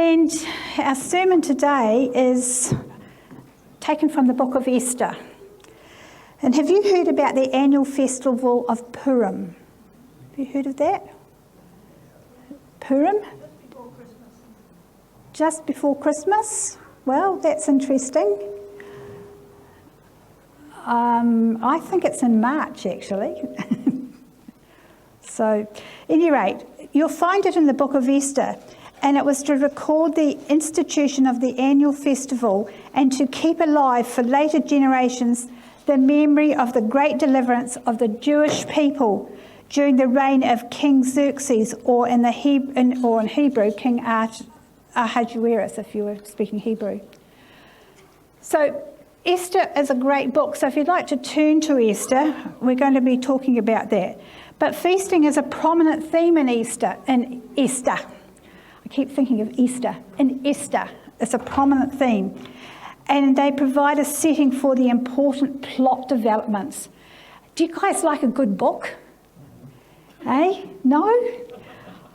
And our sermon today is taken from the Book of Esther. And have you heard about the annual festival of Purim? Have you heard of that? Purim? Just before Christmas? Well, that's interesting. I think it's in March, actually. So, at any rate, you'll find it in the Book of Esther, and it was to record the institution of the annual festival and to keep alive for later generations the memory of the great deliverance of the Jewish people during the reign of King Xerxes, or in Hebrew, King Ahasuerus, if you were speaking Hebrew. So Esther is a great book, so if you'd like to turn to Esther, we're going to be talking about that. But feasting is a prominent theme in Esther. I keep thinking of Easter. In Esther, it's a prominent theme. And they provide a setting for the important plot developments. Do you guys like a good book? Eh? No?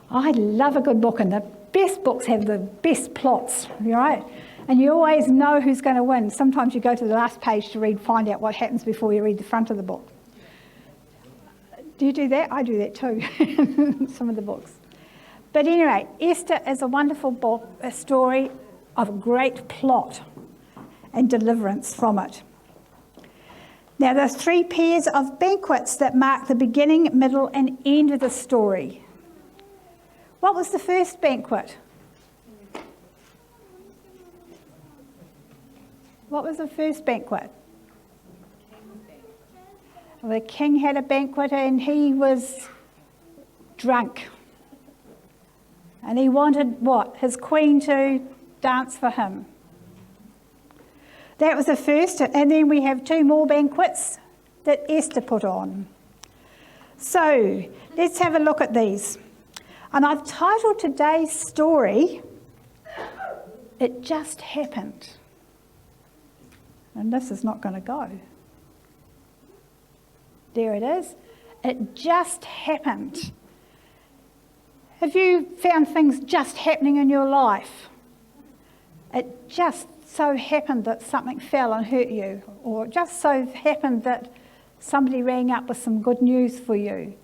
I love a good book, and the best books have the best plots, right? And you always know who's going to win. Sometimes you go to the last page to find out what happens before you read the front of the book. Do you do that? I do that too, some of the books. But anyway, Esther is a wonderful book, a story of a great plot and deliverance from it. Now, there's 3 pairs of banquets that mark the beginning, middle, and end of the story. What was the first banquet? What was the first banquet? Well, the king had a banquet and he was drunk. And he wanted what? His queen to dance for him. That was the first, and then we have 2 more banquets that Esther put on. So let's have a look at these. And I've titled today's story, It Just Happened. And this is not going to go. There it is. It just happened. Have you found things just happening in your life? It just so happened that something fell and hurt you, or it just so happened that somebody rang up with some good news for you.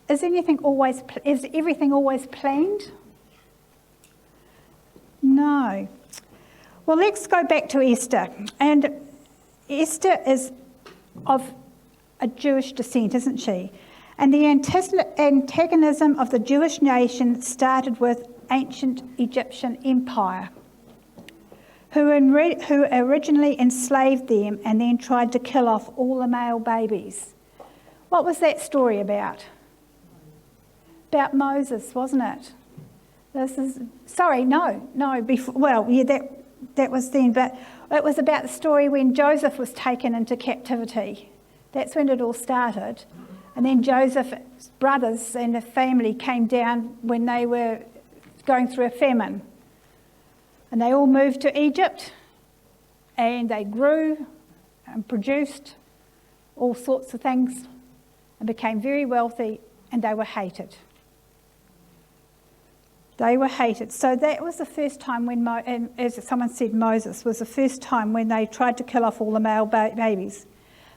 Is everything always planned? No. Well, let's go back to Esther. And Esther is of a Jewish descent, isn't she? And the antagonism of the Jewish nation started with ancient Egyptian empire, who originally enslaved them and then tried to kill off all the male babies. What was that story about? About Moses, wasn't it? That was then, but it was about the story when Joseph was taken into captivity. That's when it all started. And then Joseph's brothers and the family came down when they were going through a famine. And they all moved to Egypt, and they grew and produced all sorts of things and became very wealthy, and they were hated. They were hated. So that was the first time when, and as someone said, Moses was the first time when they tried to kill off all the male babies.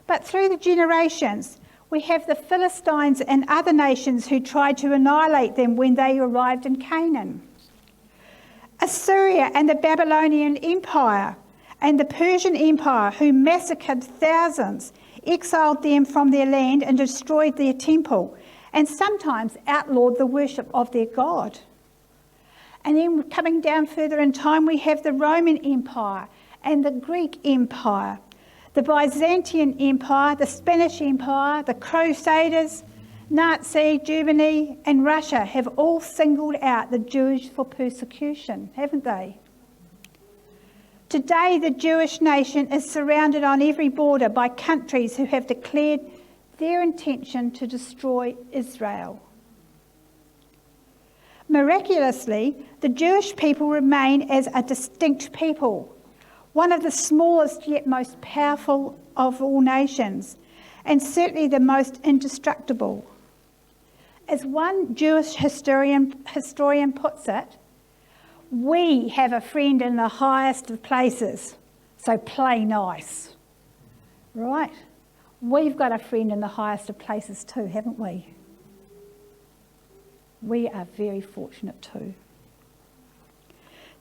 But through the generations, we have the Philistines and other nations who tried to annihilate them when they arrived in Canaan. Assyria and the Babylonian Empire and the Persian Empire, who massacred thousands, exiled them from their land and destroyed their temple, and sometimes outlawed the worship of their God. And then coming down further in time, we have the Roman Empire and the Greek Empire, the Byzantine Empire, the Spanish Empire, the Crusaders, Nazi, Germany and Russia have all singled out the Jews for persecution, haven't they? Today, the Jewish nation is surrounded on every border by countries who have declared their intention to destroy Israel. Miraculously, the Jewish people remain as a distinct people, one of the smallest yet most powerful of all nations, and certainly the most indestructible. As one Jewish historian puts it, We have a friend in the highest of places, so play nice, right? We've got a friend in the highest of places too, haven't we? We are very fortunate too.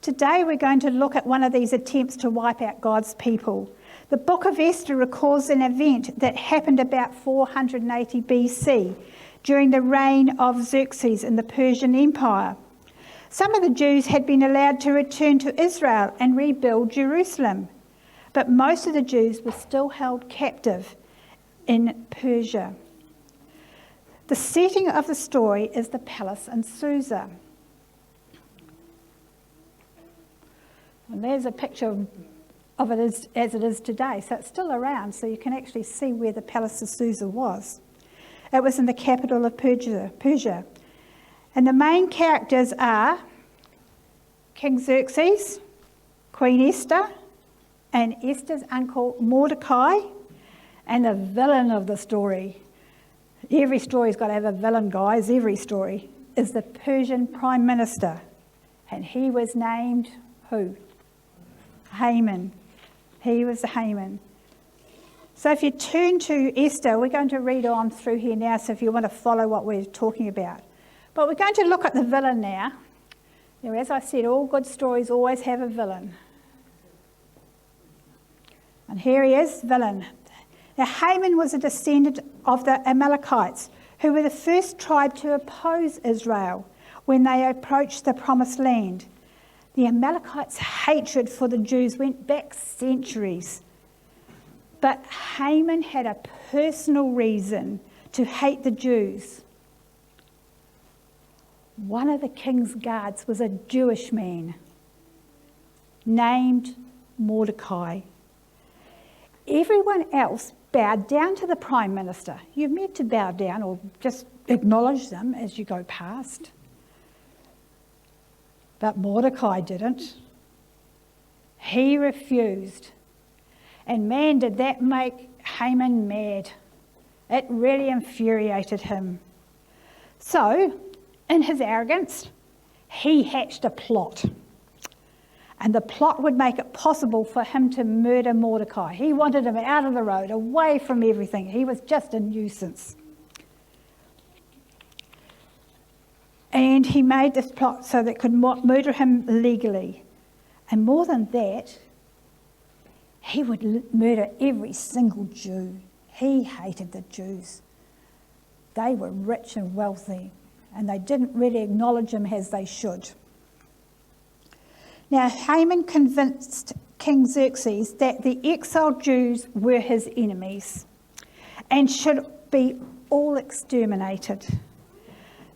Today we're going to look at one of these attempts to wipe out God's people. The Book of Esther records an event that happened about 480 BC during the reign of Xerxes in the Persian Empire. Some of the Jews had been allowed to return to Israel and rebuild Jerusalem, but most of the Jews were still held captive in Persia. The setting of the story is the palace in Susa. And there's a picture of it as it is today, so it's still around, so you can actually see where the palace of Susa was. It was in the capital of Persia. And the main characters are King Xerxes, Queen Esther, and Esther's uncle Mordecai, and the villain of the story. Every story's got to have a villain, guys. Every story is the Persian Prime Minister. And he was named who? Haman. He was Haman. So if you turn to Esther, we're going to read on through here now, so if you want to follow what we're talking about. But we're going to look at the villain now. Now, as I said, all good stories always have a villain. And here he is, villain. Now, Haman was a descendant of the Amalekites, who were the first tribe to oppose Israel when they approached the Promised Land. The Amalekites' hatred for the Jews went back centuries. But Haman had a personal reason to hate the Jews. One of the king's guards was a Jewish man named Mordecai. Everyone else bowed down to the Prime Minister. You're meant to bow down or just acknowledge them as you go past. But Mordecai didn't. He refused. And man, did that make Haman mad. It really infuriated him. So, in his arrogance, he hatched a plot. And the plot would make it possible for him to murder Mordecai. He wanted him out of the road, away from everything. He was just a nuisance. And he made this plot so that it could murder him legally. And more than that, he would murder every single Jew. He hated the Jews. They were rich and wealthy, and they didn't really acknowledge him as they should. Now, Haman convinced King Xerxes that the exiled Jews were his enemies and should be all exterminated.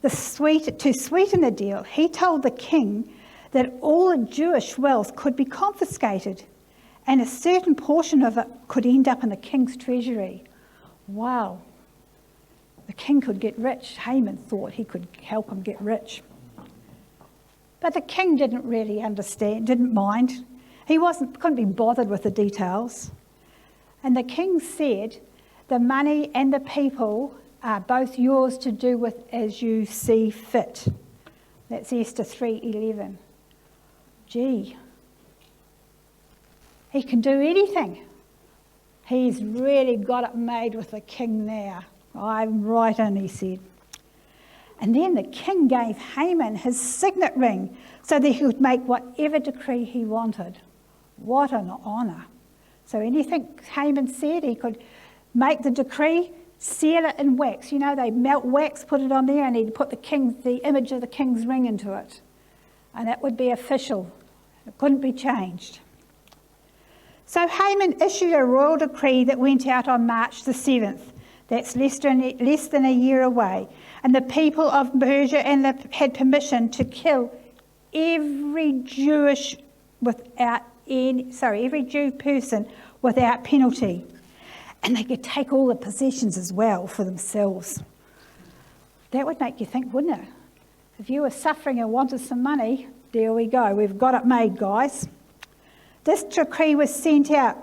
To sweeten the deal, he told the king that all the Jewish wealth could be confiscated and a certain portion of it could end up in the king's treasury. Wow. The king could get rich. Haman thought he could help him get rich. But the king didn't really understand, didn't mind. He couldn't be bothered with the details. And the king said, the money and the people are both yours to do with as you see fit. That's Esther 3:11. Gee, he can do anything. He's really got it made with the king now. I'm right in, he said. And then the king gave Haman his signet ring so that he could make whatever decree he wanted. What an honour. So anything Haman said, he could make the decree, seal it in wax. You know, they melt wax, put it on there, and he'd put the image of the king's ring into it. And it would be official. It couldn't be changed. So Haman issued a royal decree that went out on March the 7th. That's less than a year away. And the people of Persia had permission to kill every Jew person without penalty. And they could take all the possessions as well for themselves. That would make you think, wouldn't it? If you were suffering and wanted some money, there we go. We've got it made, guys. This decree was sent out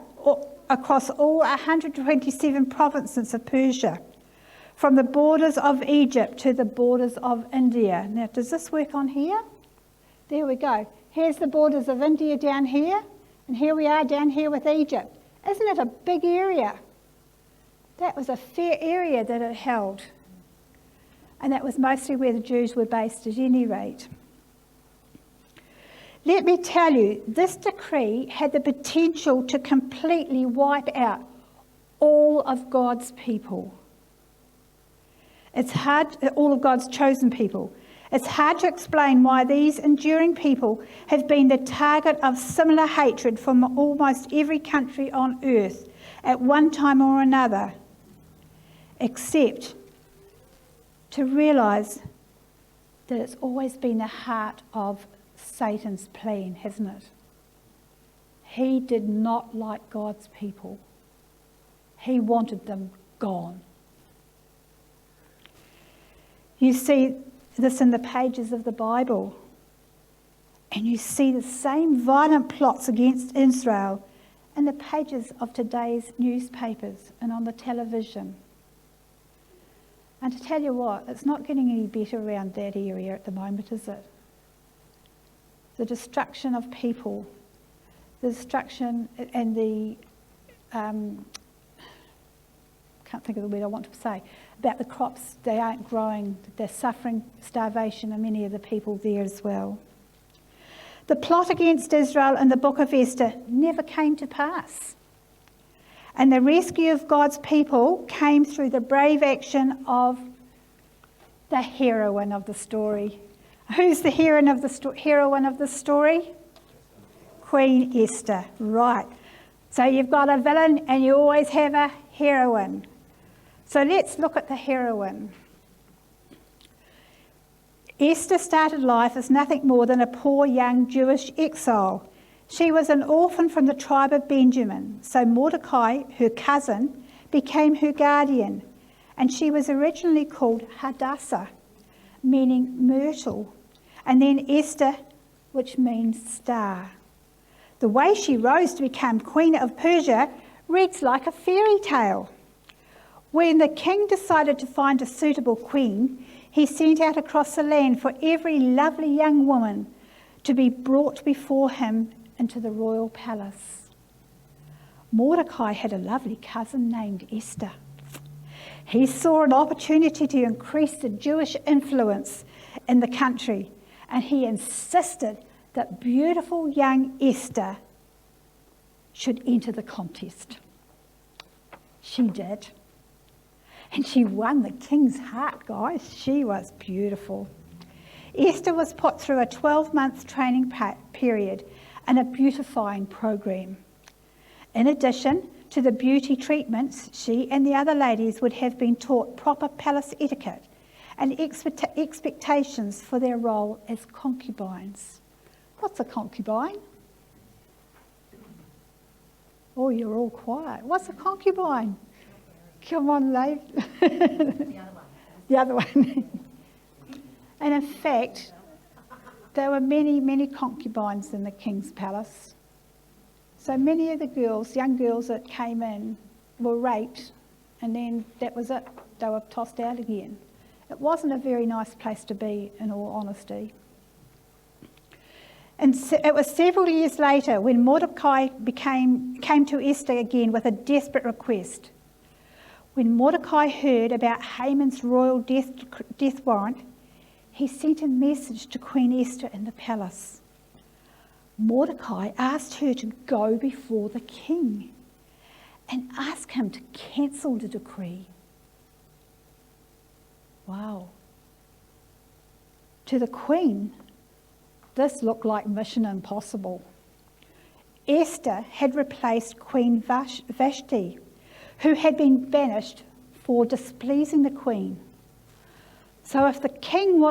across all 127 provinces of Persia, from the borders of Egypt to the borders of India. Now, does this work on here? There we go. Here's the borders of India down here, and here we are down here with Egypt. Isn't it a big area? That was a fair area that it held. And that was mostly where the Jews were based at any rate. Let me tell you, this decree had the potential to completely wipe out all of God's people. It's hard, all of God's chosen people. It's hard to explain why these enduring people have been the target of similar hatred from almost every country on earth at one time or another, except to realise that it's always been the heart of Satan's plan, hasn't it? He did not like God's people. He wanted them gone. You see this in the pages of the Bible, and you see the same violent plots against Israel in the pages of today's newspapers and on the television. And to tell you what, it's not getting any better around that area at the moment, is it? The destruction of people, the destruction and the, can't think of the word I want to say, about the crops, they aren't growing, they're suffering starvation, and many of the people there as well. The plot against Israel in the Book of Esther never came to pass. And the rescue of God's people came through the brave action of the heroine of the story. Who's the heroine of the story? Queen Esther, right. So you've got a villain and you always have a heroine. So let's look at the heroine. Esther started life as nothing more than a poor young Jewish exile. She was an orphan from the tribe of Benjamin, so Mordecai, her cousin, became her guardian, and she was originally called Hadassah, meaning myrtle, and then Esther, which means star. The way she rose to become Queen of Persia reads like a fairy tale. When the king decided to find a suitable queen, he sent out across the land for every lovely young woman to be brought before him into the royal palace. Mordecai had a lovely cousin named Esther. He saw an opportunity to increase the Jewish influence in the country, and he insisted that beautiful young Esther should enter the contest. She did. And she won the king's heart, guys. She was beautiful. Esther was put through a 12-month training period and a beautifying program. In addition to the beauty treatments, she and the other ladies would have been taught proper palace etiquette and expectations for their role as concubines. What's a concubine? Oh, you're all quiet. What's a concubine? Come on, Leif. The other one. And in fact, there were many, many concubines in the king's palace. So many of the girls, young girls that came in, were raped, and then that was it. They were tossed out again. It wasn't a very nice place to be, in all honesty. And it was several years later when Mordecai came to Esther again with a desperate request. When Mordecai heard about Haman's royal death warrant, he sent a message to Queen Esther in the palace. Mordecai asked her to go before the king and ask him to cancel the decree. Wow. To the queen, this looked like mission impossible. Esther had replaced Queen Vashti, who had been banished for displeasing the queen. So if the king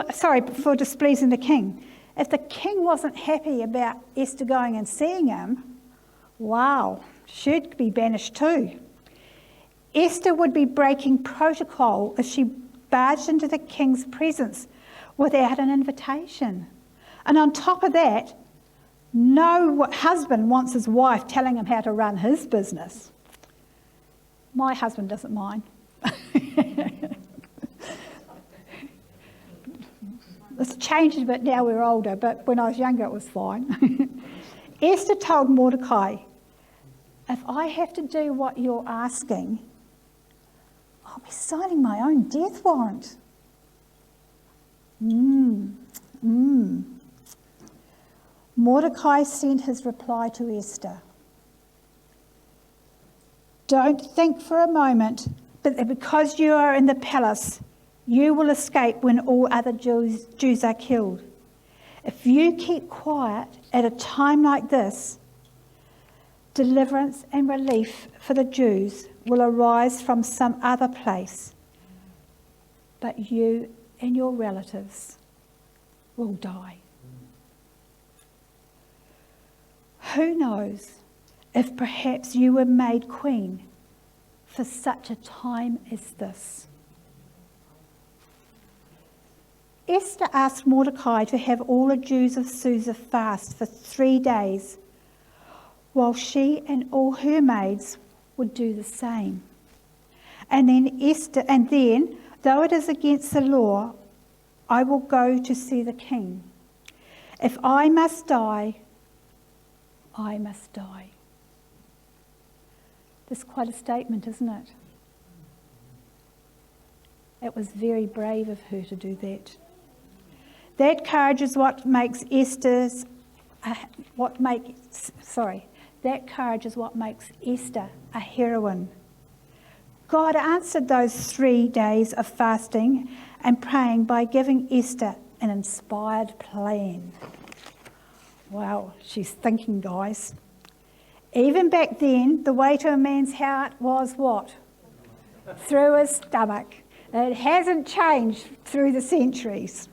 for displeasing the king. If the king wasn't happy about Esther going and seeing him, wow, she'd be banished too. Esther would be breaking protocol if she barged into the king's presence without an invitation. And on top of that, no husband wants his wife telling him how to run his business. My husband doesn't mind. It's changed a bit now we're older, but when I was younger it was fine. Esther told Mordecai, if I have to do what you're asking, I'll be signing my own death warrant. Mordecai sent his reply to Esther. Don't think for a moment that because you are in the palace, you will escape when all other Jews are killed. If you keep quiet at a time like this, deliverance and relief for the Jews will arise from some other place, but you and your relatives will die. Who knows if perhaps you were made queen for such a time as this? Esther asked Mordecai to have all the Jews of Susa fast for 3 days, while she and all her maids would do the same. And then, though it is against the law, I will go to see the king. If I must die, I must die. That's quite a statement, isn't it? It was very brave of her to do that. That courage is what makes Esther a heroine. God answered those 3 days of fasting and praying by giving Esther an inspired plan. Wow, she's thinking, guys. Even back then, the way to a man's heart was what? Through his stomach. It hasn't changed through the centuries.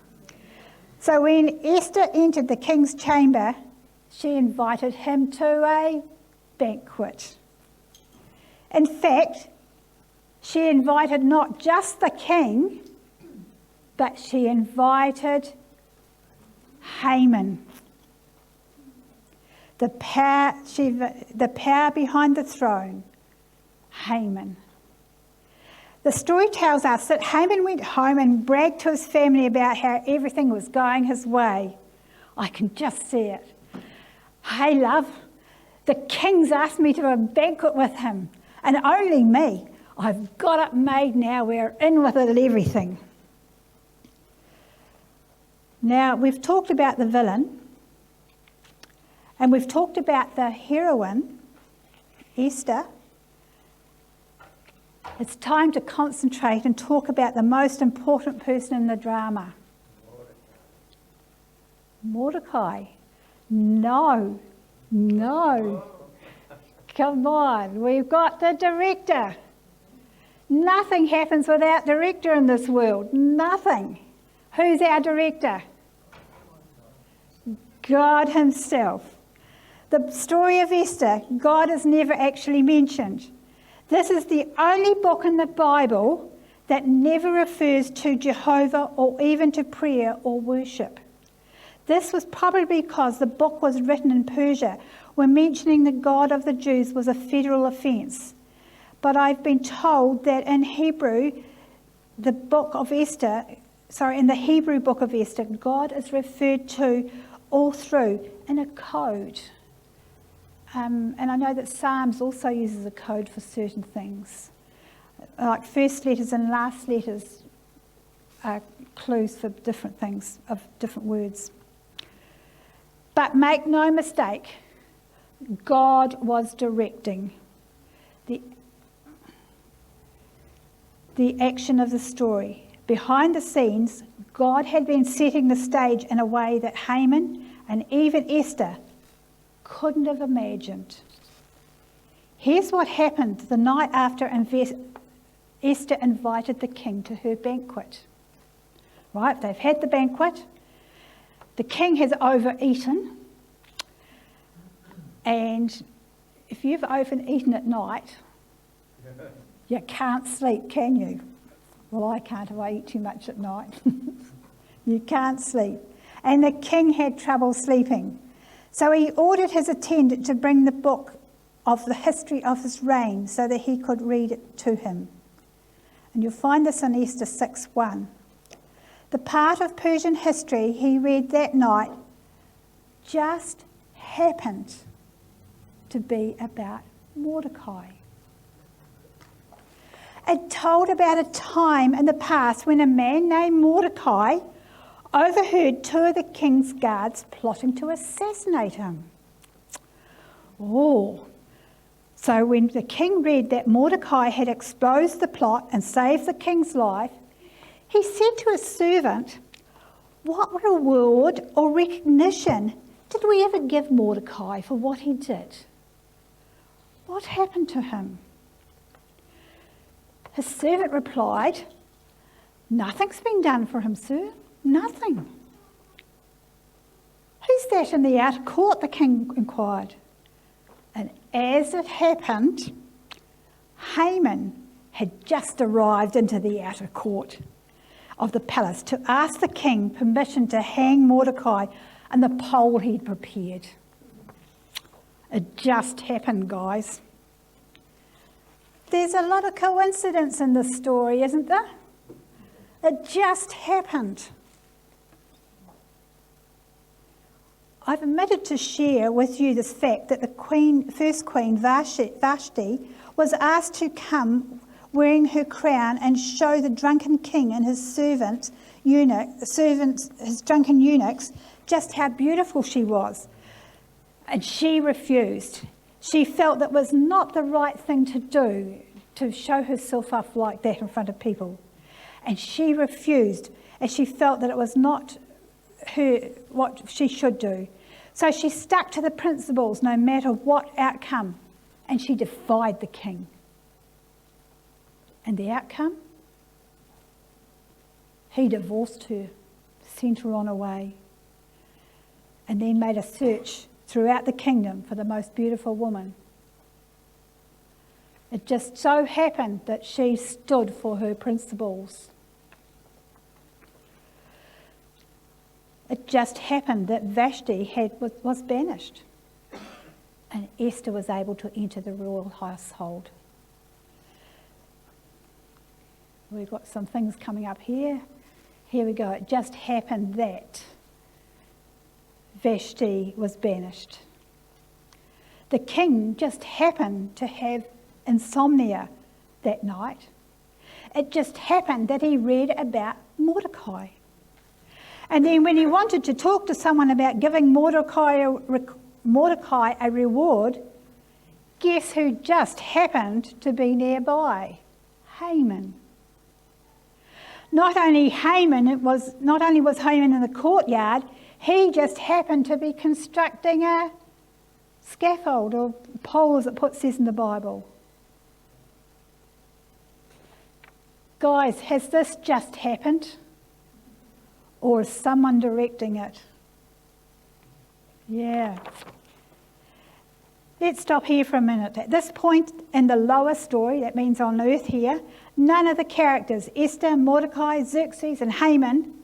So when Esther entered the king's chamber, she invited him to a banquet. In fact, she invited not just the king, but she invited Haman. The power behind the throne, Haman. The story tells us that Haman went home and bragged to his family about how everything was going his way. I can just see it. Hey, love, the king's asked me to have a banquet with him, and only me. I've got it made now. We're in with it and everything. Now, we've talked about the villain, and we've talked about the heroine, Esther. It's time to concentrate and talk about the most important person in the drama. Mordecai. No. Come on, we've got the director. Nothing happens without director in this world. Nothing. Who's our director? God himself. The story of Esther, God is never actually mentioned. This is the only book in the Bible that never refers to Jehovah or even to prayer or worship. This was probably because the book was written in Persia, where mentioning the God of the Jews was a federal offence. But I've been told that in Hebrew, in the Hebrew book of Esther, God is referred to all through in a code. And I know that Psalms also uses a code for certain things. Like first letters and last letters are clues for different things, of different words. But make no mistake, God was directing the action of the story. Behind the scenes, God had been setting the stage in a way that Haman and even Esther couldn't have imagined. Here's what happened the night after Esther invited the king to her banquet. Right, they've had the banquet. The king has overeaten. And if you've overeaten at night, you can't sleep, can you? Well, I can't if I eat too much at night. You can't sleep. And the king had trouble sleeping. So he ordered his attendant to bring the book of the history of his reign so that he could read it to him. And you'll find this in Esther 6:1. the part of Persian history he read that night just happened to be about Mordecai. It told about a time in the past when a man named Mordecai overheard two of the king's guards plotting to assassinate him. Oh, so when the king read that Mordecai had exposed the plot and saved the king's life, he said to his servant, "What reward or recognition did we ever give Mordecai for what he did? What happened to him?" His servant replied, "Nothing's been done for him, sir. Nothing." "Who's that in the outer court?" the king inquired. And as it happened, Haman had just arrived into the outer court of the palace to ask the king permission to hang Mordecai on the pole he'd prepared. It just happened, guys. There's a lot of coincidence in this story, isn't there? It just happened. I've omitted to share with you this fact that the first queen, Vashti, was asked to come wearing her crown and show the drunken king and his his drunken eunuchs, just how beautiful she was. And she refused. She felt that was not the right thing to do, to show herself up like that in front of people. And she refused, as she felt that it was not what she should do. So she stuck to the principles no matter what outcome, and she defied the king. And the outcome? He divorced her, sent her on her way, and then made a search throughout the kingdom for the most beautiful woman. It just so happened that she stood for her principles. It just happened that Vashti was banished, and Esther was able to enter the royal household. We've got some things coming up here. Here we go. It just happened that Vashti was banished. The king just happened to have insomnia that night. It just happened that he read about Mordecai. And then when he wanted to talk to someone about giving Mordecai a reward, guess who just happened to be nearby? Haman. Not only was Haman in the courtyard, he just happened to be constructing a scaffold or pole, as it says in the Bible. Guys, has this just happened? Or is someone directing it? Yeah. Let's stop here for a minute. At this point in the lower story, that means on earth here, none of the characters, Esther, Mordecai, Xerxes and Haman,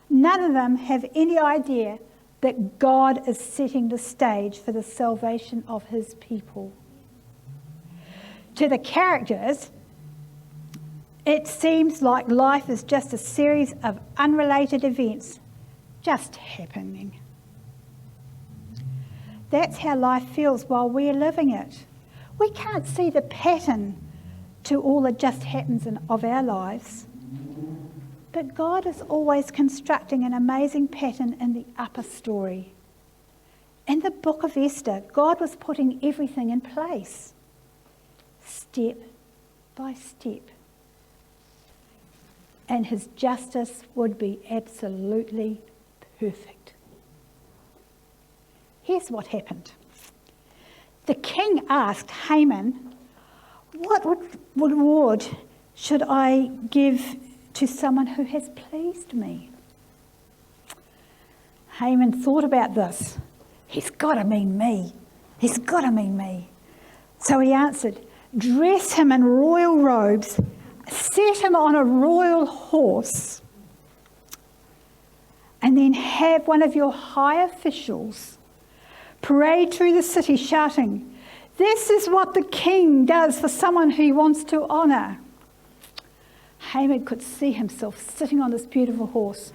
none of them have any idea that God is setting the stage for the salvation of his people. To the characters, it seems like life is just a series of unrelated events just happening. That's how life feels while we're living it. We can't see the pattern to all that just happens of our lives. But God is always constructing an amazing pattern in the upper story. In the Book of Esther, God was putting everything in place, step by step. And his justice would be absolutely perfect. Here's what happened. The king asked Haman, "What reward should I give to someone who has pleased me?" Haman thought about this. He's got to mean me. He's got to mean me. So he answered, "Dress him in royal robes, set him on a royal horse, and then have one of your high officials parade through the city shouting, 'This is what the king does for someone who he wants to honour.'" Haman could see himself sitting on this beautiful horse,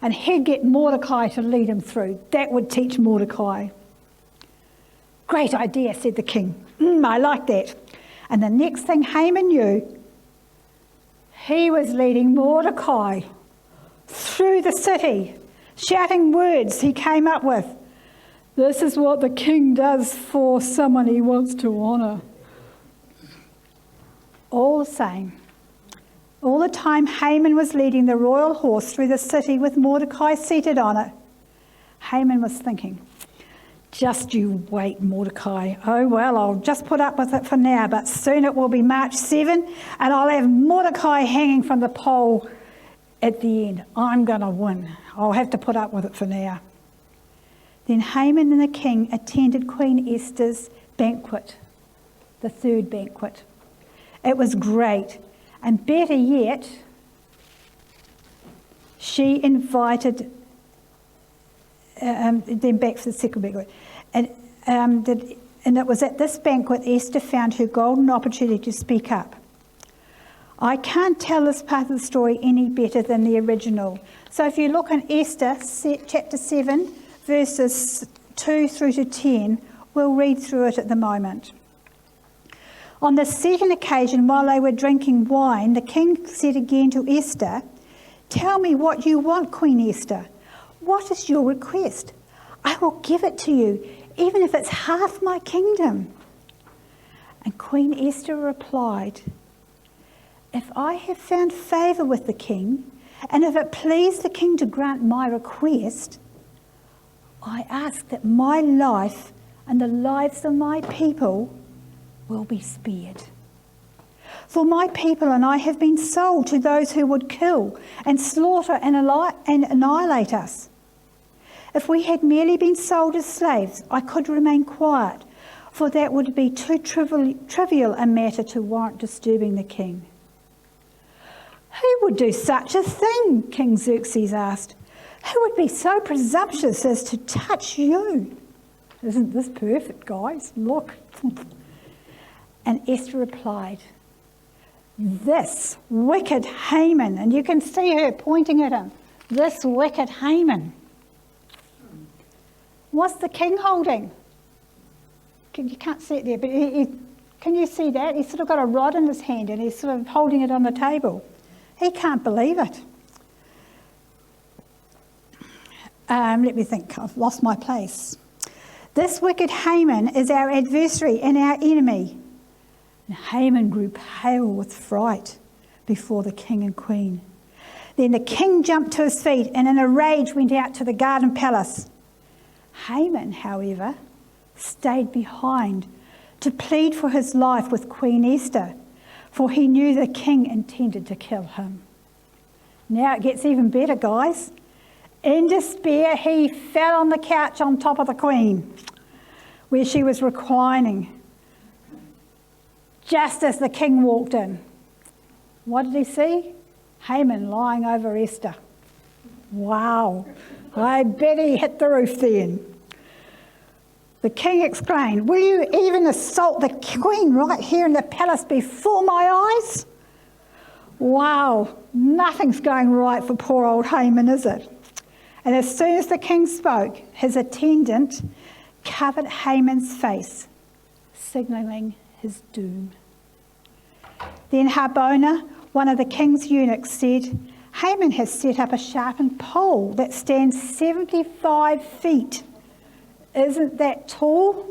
And he'd get Mordecai to lead him through. That would teach Mordecai. Great idea, said the king. I like that. And the next thing Haman knew, he was leading Mordecai through the city, shouting words he came up with. This is what the king does for someone he wants to honour. All the same, all the time Haman was leading the royal horse through the city with Mordecai seated on it, Haman was thinking, just you wait, Mordecai. Oh, well, I'll just put up with it for now, but soon it will be March 7 and I'll have Mordecai hanging from the pole at the end. I'm going to win. I'll have to put up with it for now. Then Haman and the king attended Queen Esther's banquet, the third banquet. It was great, and better yet, she invited them back for the second banquet. And it was at this banquet Esther found her golden opportunity to speak up. I can't tell this part of the story any better than the original. So if you look in Esther chapter 7, verses 2 through to 10, we'll read through it at the moment. On the second occasion, while they were drinking wine, the king said again to Esther, "Tell me what you want, Queen Esther. What is your request? I will give it to you, even if it's half my kingdom." And Queen Esther replied, "If I have found favour with the king, and if it please the king to grant my request, I ask that my life and the lives of my people will be spared. For my people and I have been sold to those who would kill and slaughter and annihilate us. If we had merely been sold as slaves, I could remain quiet, for that would be too trivial a matter to warrant disturbing the king." "Who would do such a thing?" King Xerxes asked. "Who would be so presumptuous as to touch you?" Isn't this perfect, guys? Look. And Esther replied, "This wicked Haman," and you can see her pointing at him, "this wicked Haman." What's the king holding? You can't see it there, but can you see that? He's sort of got a rod in his hand and he's sort of holding it on the table. He can't believe it. Let me think, I've lost my place. "This wicked Haman is our adversary and our enemy." And Haman grew pale with fright before the king and queen. Then the king jumped to his feet and in a rage went out to the garden palace. Haman, however, stayed behind to plead for his life with Queen Esther, for he knew the king intended to kill him. Now it gets even better, guys. In despair, he fell on the couch on top of the queen, where she was reclining, just as the king walked in. What did he see? Haman lying over Esther. Wow, I bet he hit the roof then. The king exclaimed, "Will you even assault the queen right here in the palace before my eyes?" Wow, nothing's going right for poor old Haman, is it? And as soon as the king spoke, his attendant covered Haman's face, signalling his doom. Then Harbona, one of the king's eunuchs, said, "Haman has set up a sharpened pole that stands 75 feet. Isn't that tall?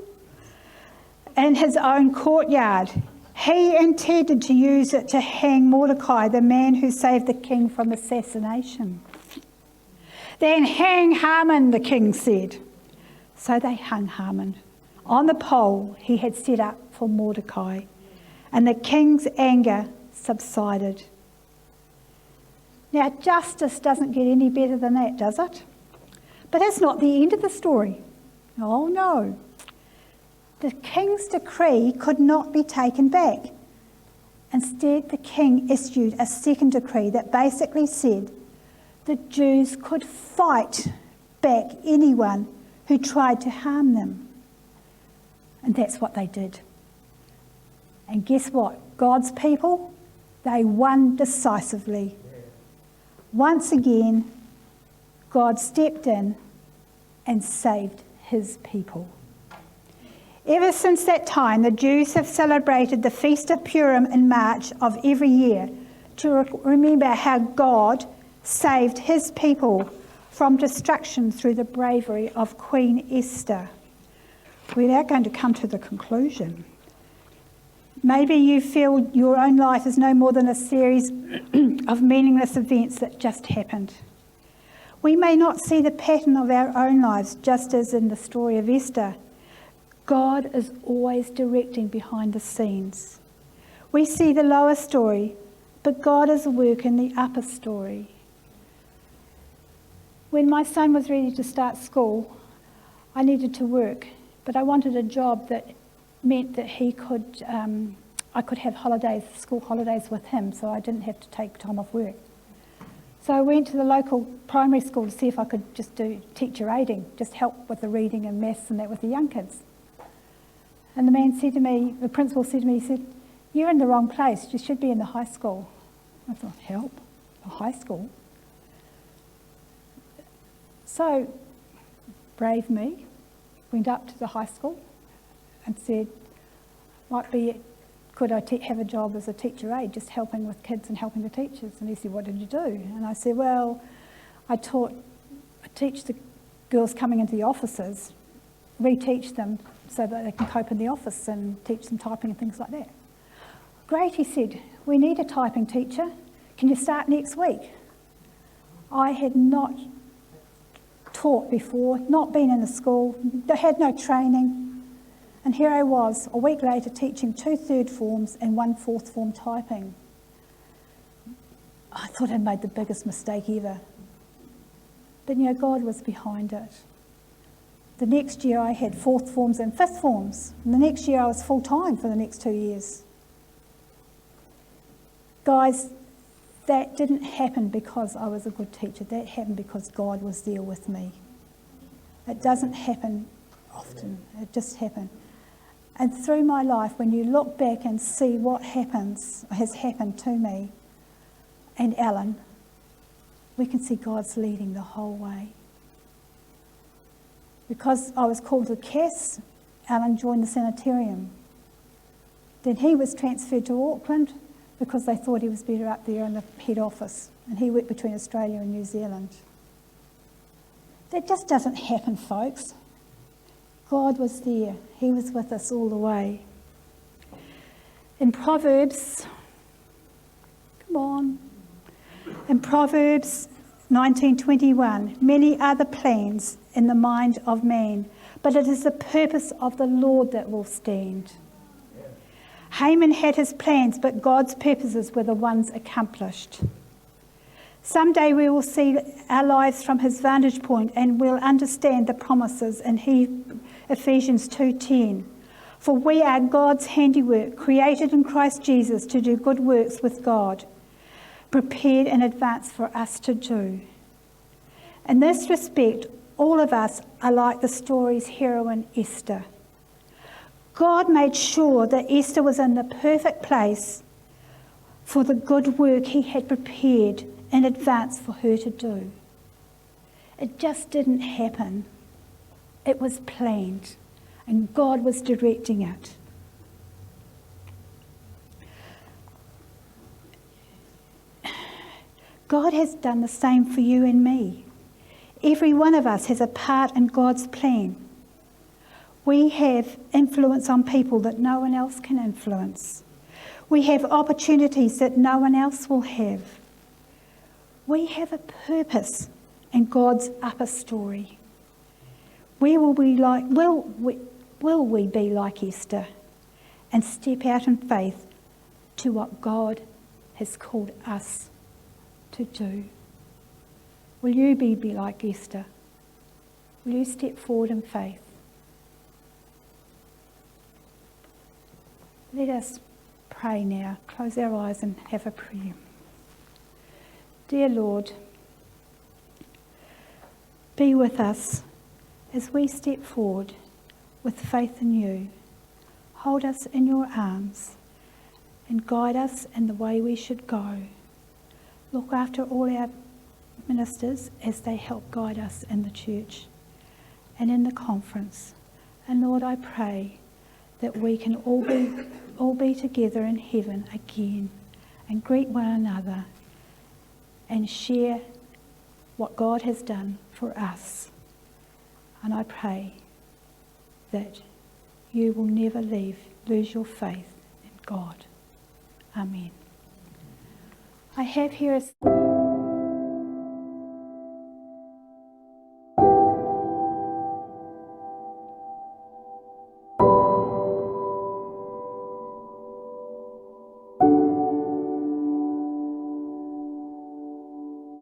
In his own courtyard. He intended to use it to hang Mordecai, the man who saved the king from assassination." "Then hang Haman," the king said. So they hung Haman on the pole he had set up for Mordecai, and the king's anger subsided. Now, justice doesn't get any better than that, does it? But that's not the end of the story. Oh no. The king's decree could not be taken back. Instead, the king issued a second decree that basically said the Jews could fight back anyone who tried to harm them. And that's what they did. And guess what? God's people, they won decisively. Once again, God stepped in and saved his people. Ever since that time, the Jews have celebrated the Feast of Purim in March of every year to remember how God saved his people from destruction through the bravery of Queen Esther. We're now going to come to the conclusion. Maybe you feel your own life is no more than a series of meaningless events that just happened. We may not see the pattern of our own lives, just as in the story of Esther. God is always directing behind the scenes. We see the lower story, but God is at work in the upper story. When my son was ready to start school, I needed to work, but I wanted a job that meant that I could have holidays, school holidays with him, so I didn't have to take time off work. So I went to the local primary school to see if I could just do teacher aiding, just help with the reading and maths and that with the young kids. And the man said to me, the principal said to me, he said, "You're in the wrong place, you should be in the high school." I thought, help? A high school? So, brave me, went up to the high school and said, could I have a job as a teacher aide, just helping with kids and helping the teachers? And he said, "What did you do?" And I said, "Well, I teach the girls coming into the offices, reteach them so that they can cope in the office and teach them typing and things like that." "Great," he said, "we need a typing teacher. Can you start next week?" I had not taught before, not been in a school, had no training. And here I was, a week later, teaching 2 third forms and 1 fourth form typing. I thought I'd made the biggest mistake ever. But God was behind it. The next year I had 4th forms and 5th forms. And the next year I was full-time for the next 2 years. Guys, that didn't happen because I was a good teacher. That happened because God was there with me. It doesn't happen often. It just happened. And through my life, when you look back and see what has happened to me and Alan, we can see God's leading the whole way. Because I was called to Cass, Alan joined the sanitarium. Then he was transferred to Auckland because they thought he was better up there in the head office. And he worked between Australia and New Zealand. That just doesn't happen, folks. God was there. He was with us all the way. In Proverbs 19:21, "Many are the plans in the mind of man, but it is the purpose of the Lord that will stand." Haman had his plans, but God's purposes were the ones accomplished. Someday we will see our lives from his vantage point and we'll understand the promises in Ephesians 2:10. "For we are God's handiwork, created in Christ Jesus to do good works with God, prepared in advance for us to do." In this respect, all of us are like the story's heroine Esther. God made sure that Esther was in the perfect place for the good work he had prepared in advance for her to do. It just didn't happen. It was planned, and God was directing it. God has done the same for you and me. Every one of us has a part in God's plan. We have influence on people that no one else can influence. We have opportunities that no one else will have. We have a purpose in God's upper story. Will we be like Esther and step out in faith to what God has called us to do? Will you be like Esther? Will you step forward in faith? Let us pray now. Close our eyes and have a prayer. Dear Lord, be with us as we step forward with faith in you. Hold us in your arms and guide us in the way we should go. Look after all our ministers as they help guide us in the church and in the conference. And Lord, I pray that we can all be together in heaven again and greet one another and share what God has done for us. And I pray that you will never lose your faith in God. Amen. I have here a